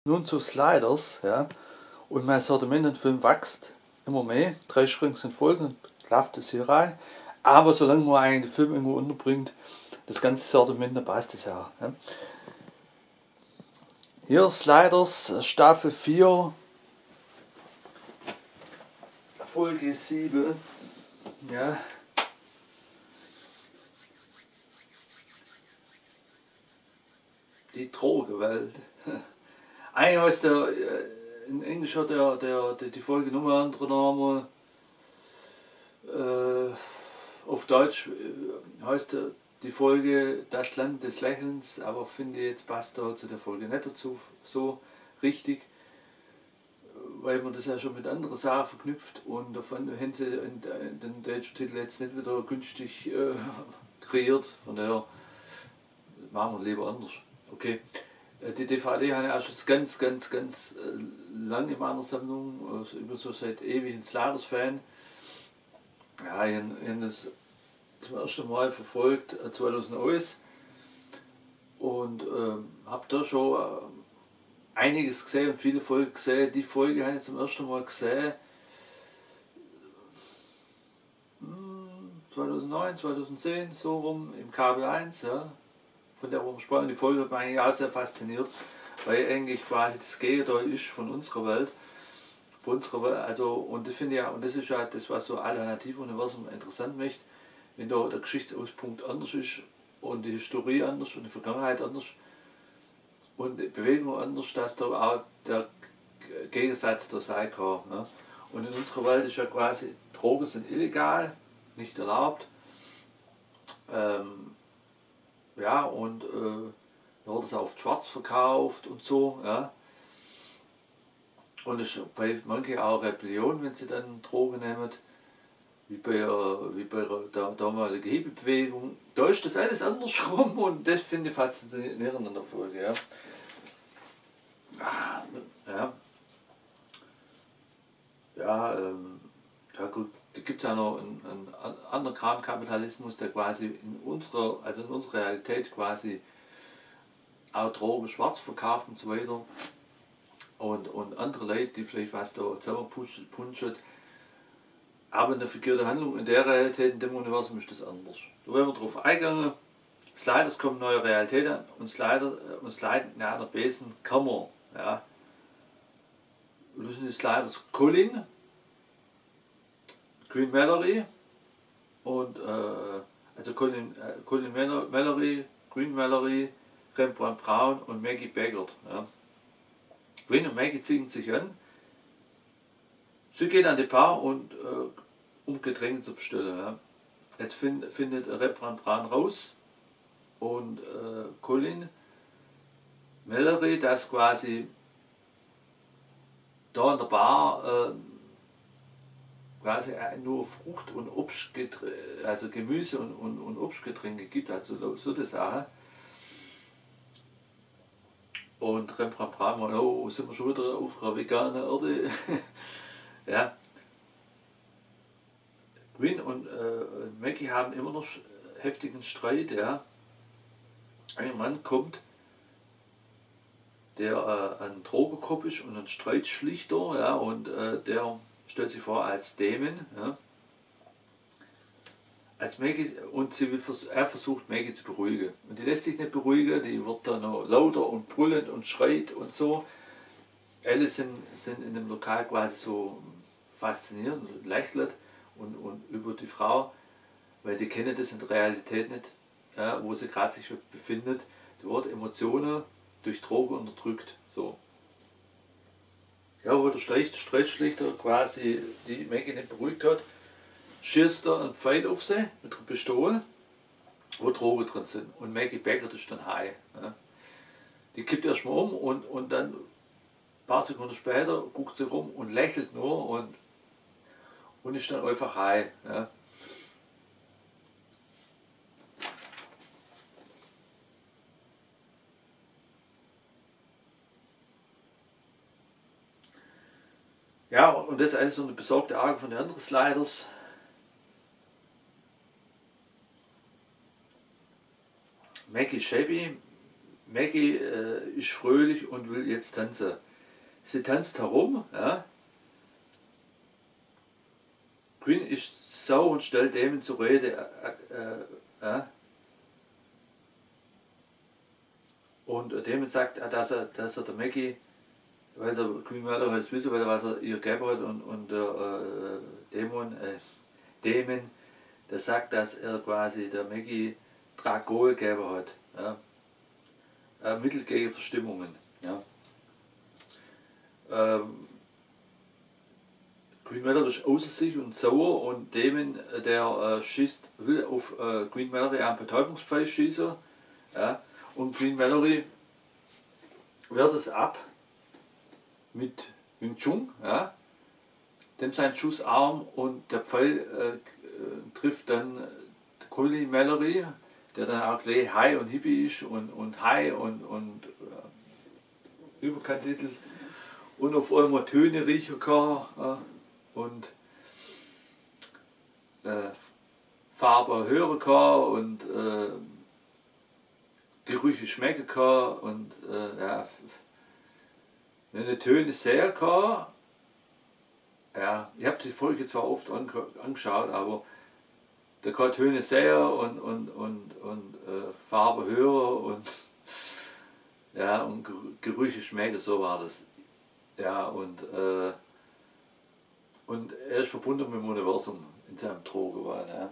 Nun zu Sliders, ja. Und mein Sortiment im Film wächst immer mehr. 3 Schränke sind voll, dann läuft es hier rein. Aber solange man eigentlich den Film irgendwo unterbringt, das ganze Sortiment, dann passt es ja. Ja. Hier Sliders, Staffel 4, Folge 7. Ja. Die Drogenwelt. Eigentlich heißt der, in Englisch hat die Folge nur einen anderen Namen. Auf Deutsch heißt die Folge Das Land des Lächelns, aber finde jetzt passt da zu der Folge nicht dazu so richtig, weil man das ja schon mit anderen Sachen verknüpft und davon haben sie den deutschen Titel jetzt nicht wieder günstig kreiert, von daher machen wir lieber anders. Okay. Die DVD habe ich auch schon ganz lange in meiner Sammlung, also über so seit ewig ein Sliders-Fan. Ja, ich habe das zum ersten Mal verfolgt 2001 und habe da schon einiges gesehen und viele Folgen gesehen. Die Folge habe ich zum ersten Mal gesehen 2009, 2010, so rum im Kabel 1, ja, von der wir sprachen. Die Folge hat mich eigentlich auch sehr fasziniert, weil eigentlich quasi das Gegenteil ist von unserer Welt. Also, und das finde ich ja, und das ist ja das, was so Alternativuniversum interessant macht, wenn da der Geschichtsauspunkt anders ist und die Historie anders und die Vergangenheit anders und die Bewegung anders, dass da auch der Gegensatz da sein kann. Ne? Und in unserer Welt ist ja quasi, Drogen sind illegal, nicht erlaubt. Ja, und da wird es auf schwarz verkauft und so. Ja. Und es ist bei manchen auch Rebellion, wenn sie dann Drogen nehmen, wie bei der damaligen Hippie-Bewegung. Da ist das alles andersrum und das finde ich faszinierend an der Folge. Ja, ja, ja gut, da gibt es ja noch einen anderen Kapitalismus, der quasi in unserer Realität quasi auch Drogen schwarz verkauft und so weiter. Und andere Leute, die vielleicht was da zusammenpunschen. Aber eine verkehrte Handlung in der Realität, in dem Universum ist das anders. Da werden wir drauf eingehen. Sliders kommen neue Realität an und sliden in einer Besen Kammer. Ja. Und das sind die Sliders Colin, Green Mallory und also Colin Mallory, Green Mallory, Rembrandt Brown und Maggie Baggert. Ja. Green und Maggie ziehen sich an. Sie gehen an die Bar und um Getränke zu bestellen. Ja. Jetzt findet Rembrandt Brown raus und Colin Mallory, das quasi da in der Bar quasi nur Frucht- und Obstgetränke, also Gemüse und Obstgetränke gibt, also so eine Sache. Und Rembrandt Brown war, oh, sind wir schon wieder auf einer veganen Erde. Ja. Green und Maggie haben immer noch heftigen Streit. Ja. Ein Mann kommt, der ein Drogenkopf ist und ein Streitschlichter, ja, und der stellt sich vor als Dämon. Ja. Als Maggie, und er versucht Maggie zu beruhigen. Und die lässt sich nicht beruhigen, die wird dann noch lauter und brüllend und schreit und so. Alle sind in dem Lokal quasi so fasziniert und lächeln und über die Frau, weil die kennen das in der Realität nicht, ja, wo sie gerade sich befindet. Die wird Emotionen durch Drogen unterdrückt. So. Ja, wo der Streitschlichter quasi die Maggie nicht beruhigt hat, schießt er einen Pfeil auf sie mit einer Pistole, wo Drogen drin sind. Und Maggie Baggert ist dann high. Ja. Die kippt erstmal um und dann ein paar Sekunden später guckt sie rum und lächelt nur und ist dann einfach high. Ja. Ja, und das ist eigentlich so eine besorgte Auge von den anderen Sliders. Maggie Shabby, Maggie ist fröhlich und will jetzt tanzen. Sie tanzt herum, ja. Quinn ist sauer und stellt Damon zur Rede. Und Damon sagt, dass er der Maggie, weil der Queen Mother halt wissen will, was er ihr gegeben hat, und der Damon, der sagt, dass er quasi der Maggie Dragol gegeben hat. Ja. Mittel gegen Verstimmungen. Ja. Queen Mallory ist außer sich und sauer, und Damon, der schießt, will auf Queen Mallory einen Betäubungspfeil schießen. Ja. Und Queen Mallory wehrt es ab mit Wing Chun, ja. Dem sein Schussarm, und der Pfeil trifft dann Queen Mallory, der dann auch gleich high und hippie ist und high und überkandidelt und auf einmal Töne riechen kann und Farbe hören kann und Gerüche schmecken kann und ja, wenn die Töne sehen kann. Ja, ich habe die Folge zwar oft angeschaut, aber der kann Töne sehen und Farbe hören und ja, und Gerüche schmecken, so war das. Ja, und er ist verbunden mit dem Universum in seinem Drogenwahn. Ja.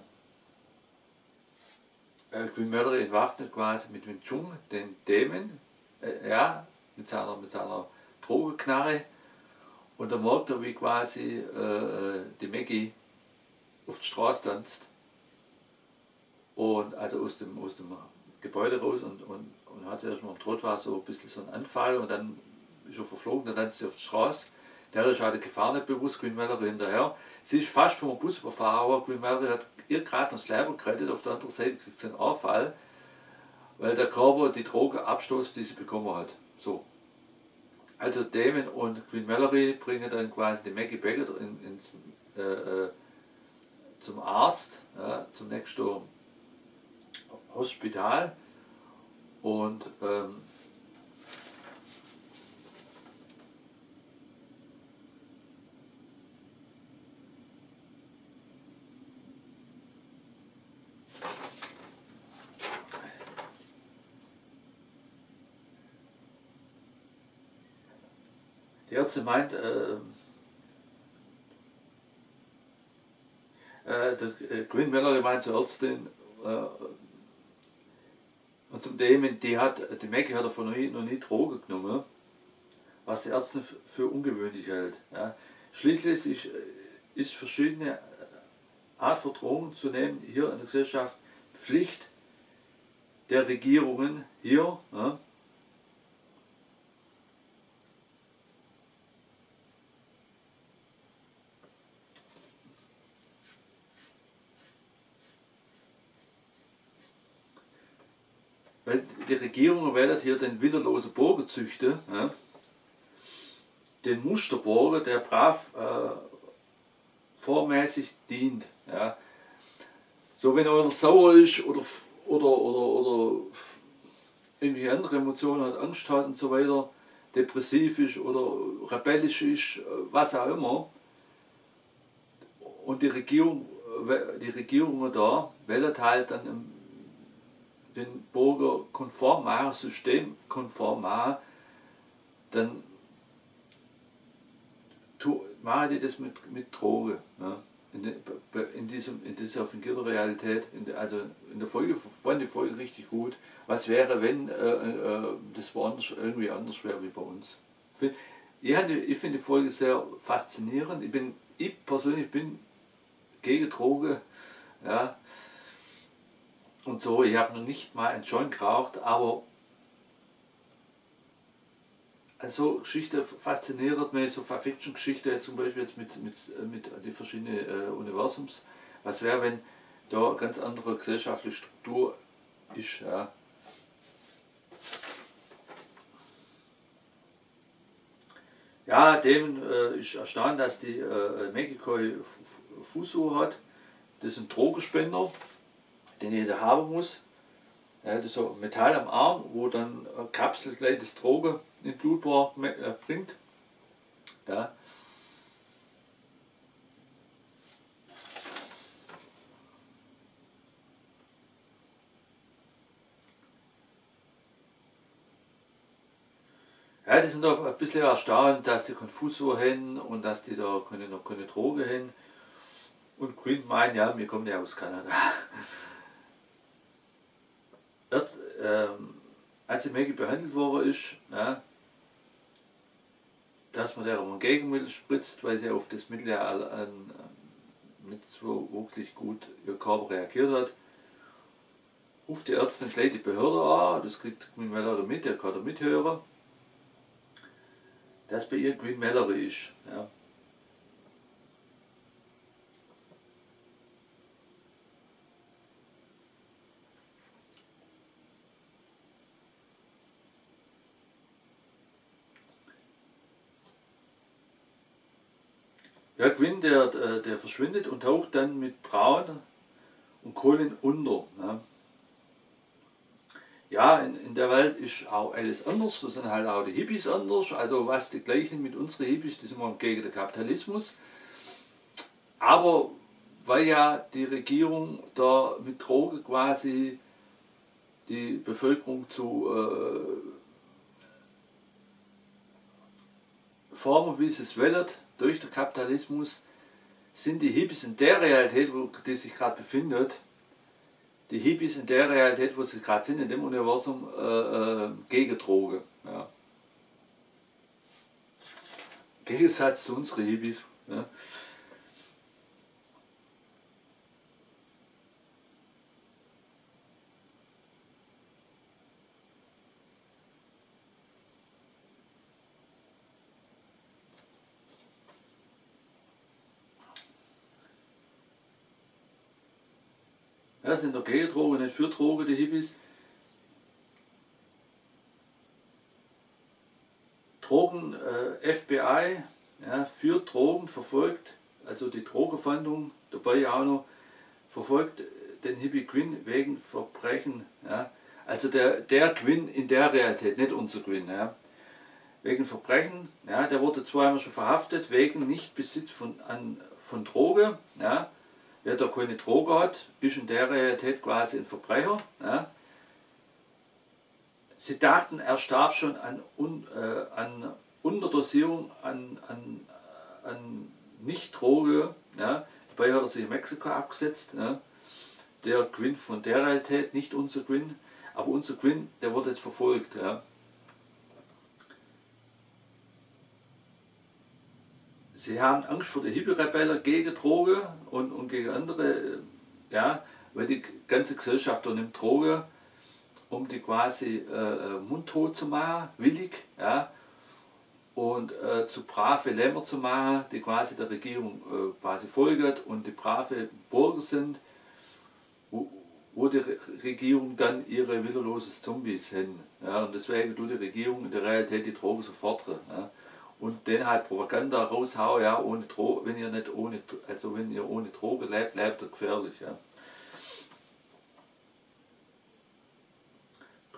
Queen Mother entwaffnet quasi mit Wing Chun den Dämon, ja, mit seiner Drogenknarre, und da merkt er, wie quasi die Maggie auf die Straße tanzt, und also aus dem Gebäude raus, und hat erstmal am Trott war so ein bisschen so ein Anfall, und dann ist er verflogen, dann tanzt sie auf die Straße. Der ist halt der Gefahr nicht bewusst, Queen Mallory hinterher. Sie ist fast vom Bus überfahren, aber Queen Mallory hat ihr gerade noch das Leben gerettet. Auf der anderen Seite kriegt sie einen Anfall, weil der Körper die Droge abstoßt, die sie bekommen hat. So. Also Damon und Queen Mallory bringen dann quasi die Maggie Beckett zum Arzt, ja, zum nächsten Hospital, und die Ärzte meint, Queen Mallory meint zur Ärztin, und zum Damon, die Maggie hat davon noch nie Drogen genommen, was die Ärzte für ungewöhnlich hält. Ja. Schließlich ist verschiedene Art von Drogen zu nehmen hier in der Gesellschaft Pflicht der Regierungen hier. Ja. Weil die Regierung wählt hier den willenlosen Bürgerzüchter, ja, den Musterbohrer, der brav vormäßig dient. Ja. So, wenn einer sauer ist oder irgendwie andere Emotionen hat, Angst hat und so weiter, depressiv ist oder rebellisch ist, was auch immer, und die Regierungen da wählen halt dann den Bürger konform machen, systemkonform machen, dann machen die das mit Drogen. Ja. In dieser fingierten Realität, also in der Folge, fand die Folge richtig gut. Was wäre, wenn das irgendwie anders wäre wie bei uns? Ich finde die Folge sehr faszinierend. Ich persönlich bin gegen Drogen. Ja. Und so, ich habe noch nicht mal einen Joint geraucht, aber so Geschichte fasziniert mich, so Fiction-Geschichte, zum Beispiel jetzt mit den verschiedenen Universums. Was wäre, wenn da eine ganz andere gesellschaftliche Struktur ist? Ja. Ja, dem ist erstaunt, dass die Maggie kein Fuso hat. Das ist ein Drogenspender, den jeder haben muss. Er hatte so Metall am Arm, wo dann Kapsel gleich das Droge in Blutbahn bringt. Ja. Ja, die sind doch ein bisschen erstaunt, dass die Konfusor haben und dass die da noch keine Droge haben. Und Quinn meint, ja, wir kommen ja aus Kanada. Als die Maggie behandelt worden ist, ja, dass man der ein Gegenmittel spritzt, weil sie auf das Mittel ja nicht so wirklich gut ihr Körper reagiert hat, ruft die Ärztin gleich die Behörde an, das kriegt Quinn Mallory mit, der kann da mithören, dass bei ihr Quinn Mallory ist. Ja. Ja, Quinn, der verschwindet und taucht dann mit Braun und Colin unter. Ne? Ja, in der Welt ist auch alles anders, da sind halt auch die Hippies anders, also was die gleichen mit unseren Hippies, die sind immer gegen den Kapitalismus. Aber weil ja die Regierung da mit Drogen quasi die Bevölkerung zu formen, wie sie es wollen, durch den Kapitalismus, sind die Hippies in der Realität, wo die sich gerade befindet, die Hippies in der Realität, wo sie gerade sind, in dem Universum, gegen Drogen. Ja. Im Gegensatz zu unseren Hippies. Ja. Ja, sind doch gegen Drogen, nicht für Drogen, die Hippies. Drogen, FBI, ja, für Drogen verfolgt, also die Drogenfahndung dabei auch noch, verfolgt den Hippie Quinn wegen Verbrechen. Ja. Also der Quinn in der Realität, nicht unser Quinn. Ja. Wegen Verbrechen, ja, der wurde zweimal schon verhaftet, wegen Nichtbesitz von Droge. Ja. Wer da keine Droge hat, ist in der Realität quasi ein Verbrecher. Ja. Sie dachten, er starb schon an Unterdosierung an Nicht-Droge. Ja. Dabei hat er sich in Mexiko abgesetzt. Ja. Der Quinn von der Realität, nicht unser Quinn. Aber unser Quinn, der wurde jetzt verfolgt. Ja. Sie haben Angst vor den Hippie-Rebellen gegen Drogen und gegen andere, ja, weil die ganze Gesellschaft nimmt Drogen, um die quasi mundtot zu machen, willig, ja, und zu brave Lämmer zu machen, die quasi der Regierung quasi folgen und die brave Bürger sind, wo die Regierung dann ihre willerloses Zombies sind. Ja, und deswegen tut die Regierung in der Realität die Drogen sofort. Ja. Und den halt Propaganda raushauen, ja, ohne Droge, wenn ihr ohne Droge lebt, bleibt ihr gefährlich. Ja.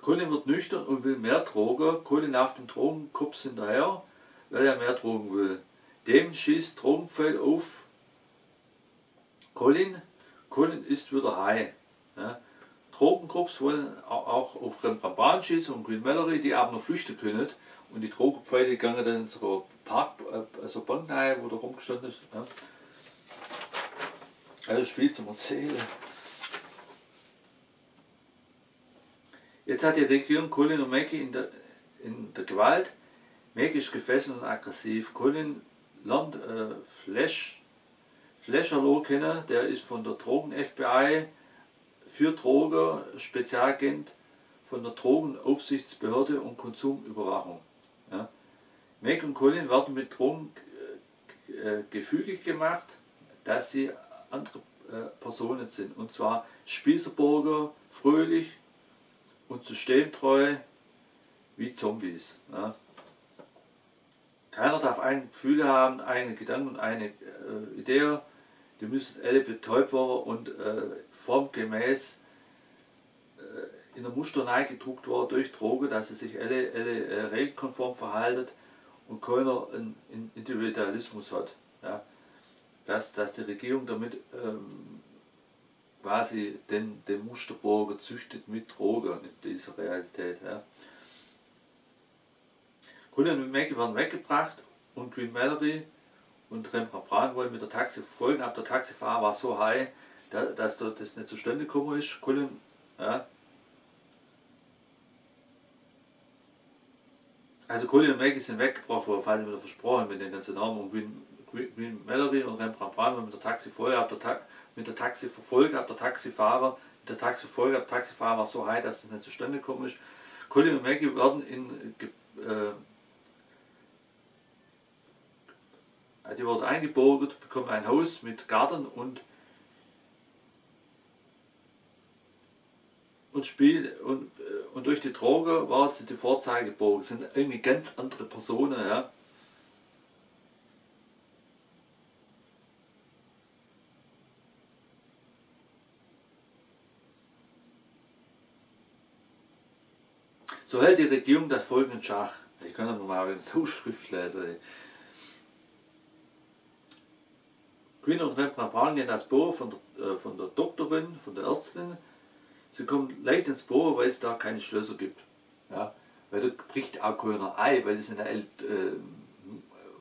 Colin wird nüchtern und will mehr Drogen. Colin läuft dem Drogenkopf hinterher, weil er mehr Drogen will. Dem schießt Drogenpfeil auf Colin. Colin ist wieder high. Ja. Drogencops wollen auch auf Rembrandt schießen und Quinn Mallory, die aber noch flüchten können. Und die Drogenpfeile gingen dann in so eine Bank rein, wo da rumgestanden ist. Ja. Also ist viel zum Erzählen. Jetzt hat die Regierung Colin und Maggie in der Gewalt. Maggie ist gefesselt und aggressiv. Colin lernt Fleischerloh kennen, der ist von der Drogen-FBI für Drogen, Spezialagent von der Drogenaufsichtsbehörde und Konsumüberwachung. Ja. Meg und Colin werden mit Drogen gefügig gemacht, dass sie andere Personen sind. Und zwar Spießerbürger, fröhlich und systemtreu wie Zombies. Ja. Keiner darf ein Gefühl haben, eigene Gedanken und eine Idee. Die müssen alle betäubt werden und formgemäß in der Muster gedruckt worden durch Drogen, dass sie sich alle regelkonform verhalten und keiner einen Individualismus hat. Ja. Dass die Regierung damit quasi den Musterbürger züchtet mit Drogen in dieser Realität. Ja. Cullen und Maggie werden weggebracht und Queen Mallory und Rembrandt wollen mit der Taxi verfolgen, aber der Taxifahrer war so high, dass das nicht zustande gekommen ist. Cullen, ja. Also Cullen und Maggie sind weggebracht worden, falls ich mir versprochen mit den ganzen Namen, und Queen Mallory und Rembrandt wollen mit der Taxi vorher, mit der Taxi verfolgt, ab der Taxifahrer, mit der Taxifahrer war so high, dass das nicht zustande gekommen ist. Cullen und Maggie werden die wird eingeborgt, bekommen ein Haus mit Garten und spielt und durch die Droge war sie die Vorzeigeborg. Das sind irgendwie ganz andere Personen. Ja. So hält die Regierung das Volk in Schach. Ich kann ja mal eine Zuschrift lesen. Queen und Rembrandt gehen das Büro von der Doktorin, von der Ärztin. Sie kommen leicht ins Büro, weil es da keine Schlösser gibt. Ja? Weil da bricht auch keiner ein, weil es in der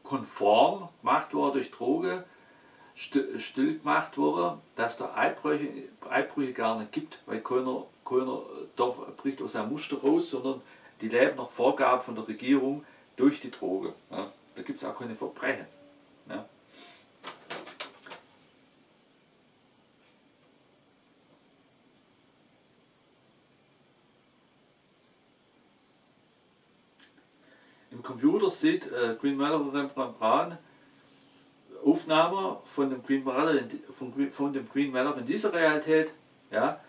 konform gemacht wurde durch Droge, still gemacht wurde, dass da Einbrüche gar nicht gibt, weil keiner bricht aus seinem Muster raus, sondern die leben nach Vorgaben von der Regierung durch die Droge. Ja? Da gibt es auch keine Verbrechen. Ja? Im Computer sieht Queen Mallory und Rembrandt Aufnahme von dem Queen Mallory in dieser Realität, ja,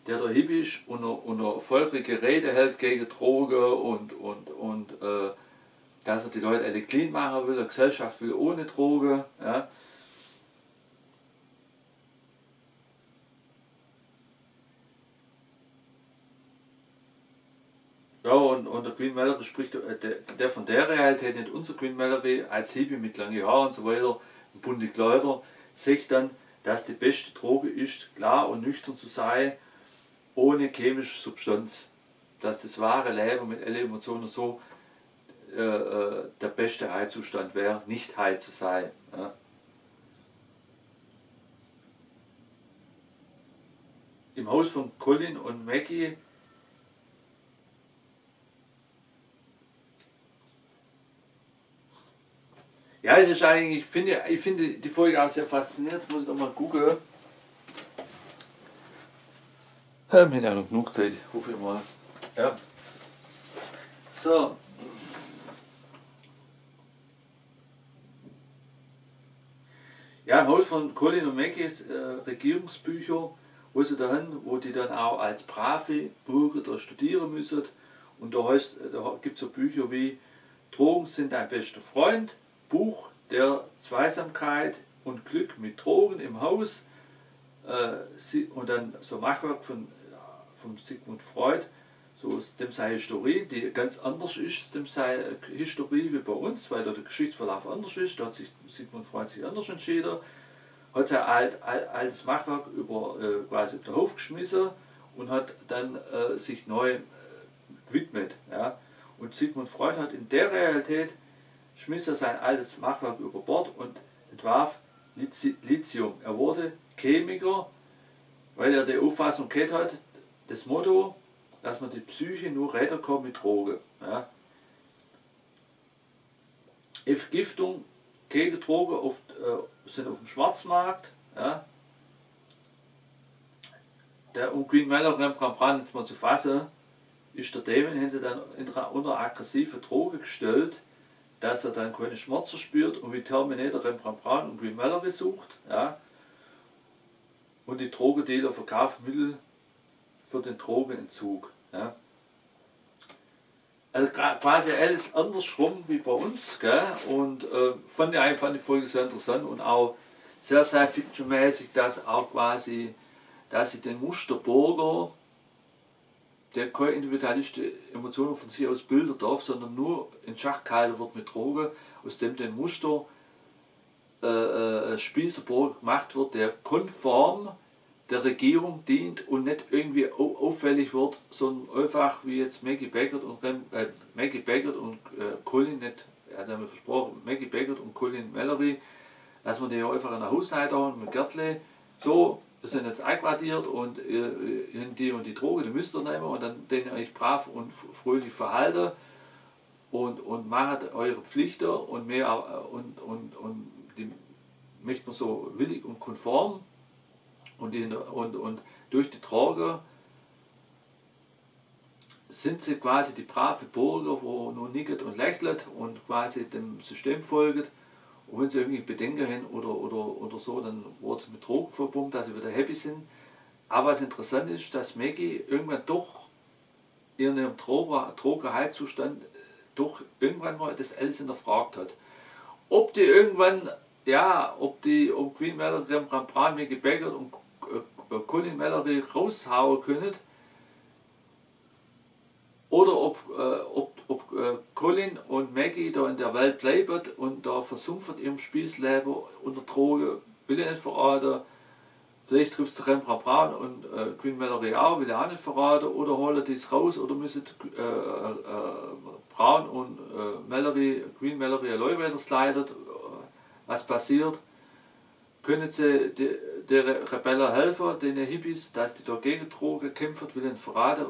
der da hippisch und feurige Rede hält gegen Drogen und dass er die Leute alle clean machen will, eine Gesellschaft will ohne Droge. Ja. Ja, und der Queen Mallory spricht, der von der Realität, nicht unser Queen Mallory, als Hippie mit langen Haaren und so weiter, bunte Kleider, sagt dann, dass die beste Droge ist, klar und nüchtern zu sein, ohne chemische Substanz. Dass das wahre Leben mit allen Emotionen so der beste Heilzustand wäre, nicht heil zu sein. Ja. Im Haus von Colin und Maggie ja, es ist eigentlich, ich finde die Folge auch sehr faszinierend. Jetzt muss ich doch mal googeln. Wir haben ja noch genug Zeit, hoffe ich mal. Ja. So. Ja, im Haus von Colin und Maggies Regierungsbücher, wo sie da hin, wo die dann auch als brave Bürger da studieren müssen. Und da gibt es so Bücher wie Drogen sind dein bester Freund, Buch der Zweisamkeit und Glück mit Drogen im Haus, und dann so Machwerk von Sigmund Freud, so aus dem seine Historie, die ganz anders ist, dem seine Historie wie bei uns, weil da der Geschichtsverlauf anders ist. Da hat sich Sigmund Freud sich anders entschieden, hat sein altes Machwerk quasi über den Hof geschmissen und hat dann sich neu gewidmet. Ja. Und Sigmund Freud hat in der Realität schmiss er sein altes Machwerk über Bord und entwarf Lithium. Er wurde Chemiker, weil er die Auffassung gehabt hat, das Motto, dass man die Psyche nur retten kann mit Drogen. Ja. Vergiftung gegen Drogen sind auf dem Schwarzmarkt. Ja. Um Queen Mallory und Rembrandt nicht mal zu fassen, ist der Dämon haben sie dann unter aggressive Droge gestellt, dass er dann keine Schmerzen spürt und wie Terminator Rembrandt und Queen Mallory sucht. Ja. Und die Drogendealer verkaufen Mittel für den Drogenentzug. Ja. Also quasi alles andersrum wie bei uns. Gell? Und fand die Folge sehr interessant und auch sehr, sehr fictionmäßig, dass auch quasi, dass sie den Musterbürger der keine individualistische Emotionen von sich aus bilden darf, sondern nur in Schach gehalten wird mit Drogen, aus dem den Muster Spielverbot gemacht wird, der konform der Regierung dient und nicht irgendwie auffällig wird, sondern einfach wie jetzt Maggie Beckett und Colin, nicht, er hat mir versprochen, Maggie Beckett und Colin Mallory, dass wir die einfach in der Hausneid haben mit Gärtle, so, wir sind jetzt einquartiert und die und die Droge, die müsst ihr nehmen und dann den euch brav und fröhlich verhalten und macht eure Pflichten und mehr und die möchte man so willig und konform und durch die Droge sind sie quasi die brave Bürger, wo nur nicket und lächelt und quasi dem System folgt. Und wenn sie irgendwie Bedenken haben oder so, dann wird sie mit Drogen verbunden, dass sie wieder happy sind. Aber was interessant ist, dass Maggie irgendwann doch in ihrem Drogenheitszustand doch irgendwann mal das alles hinterfragt hat. Ob die irgendwann, ja, ob Queen Mallory, Rembrandt Brown, Maggie Beckett und Colin Mallory raushauen können, oder ob Colin und Maggie da in der Welt bleiben und da versumpft ihrem Spießleben unter Droge, will ich nicht verraten. Vielleicht triffst du Rembrandt Brown und Queen Mallory auch, will ich auch nicht verraten. Oder holen die es raus oder müssen Brown und Queen Mallory allein weiter sliden. Was passiert? Können sie der Rebellen helfen, den Hippies, dass die da gegen Drogen kämpfen, will ich nicht verraten.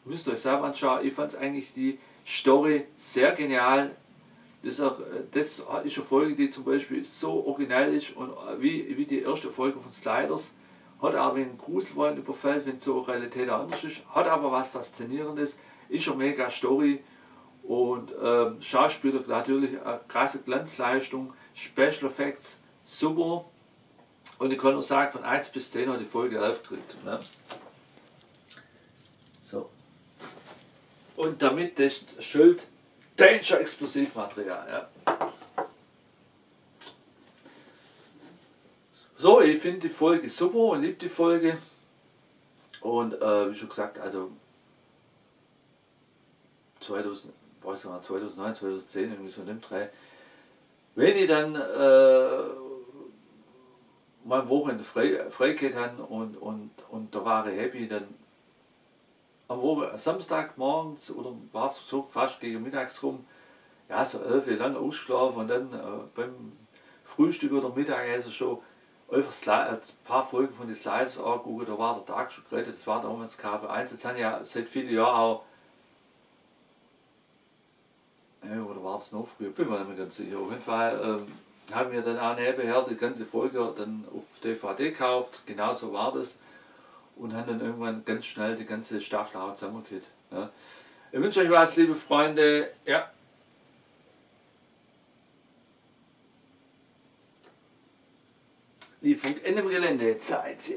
Müsst ihr euch selber anschauen. Ich fand eigentlich die Story sehr genial. Das ist eine Folge, die zum Beispiel so originell ist und wie die erste Folge von Sliders. Hat aber einen Gruselwein überfällt, wenn so Realität anders ist. Hat aber was Faszinierendes. Ist eine mega Story. Und Schauspieler natürlich eine krasse Glanzleistung. Special Effects super. Und ich kann nur sagen, von 1 bis 10 hat die Folge 11 gekriegt. Ne? So. Und damit das Schild Danger Explosivmaterial. Ja. So, ich finde die Folge super und liebe die Folge. Und wie schon gesagt, also 2009, 2010, irgendwie so in dem Dreh. Wenn ich dann mal am Wochenende Freizeit habe und da war ich happy, dann am Samstag morgens oder war es so fast gegen mittags rum, ja so 11 Uhr lang ausgeschlafen und dann beim Frühstück oder Mittagessen schon einfach ein paar Folgen von den Slides angucken, da war der Tag schon gerettet, das war damals KB1, jetzt habe ich ja seit vielen Jahren auch, oder war es noch früher, bin mir nicht mehr ganz sicher, auf jeden Fall haben wir dann auch nebenher die ganze Folge dann auf DVD gekauft, genau so war das. Und haben dann irgendwann ganz schnell die ganze Staffel auch zusammengekriegt. Ja. Ich wünsche euch was, liebe Freunde. Ja. Lieferung in dem Gelände. Zeit.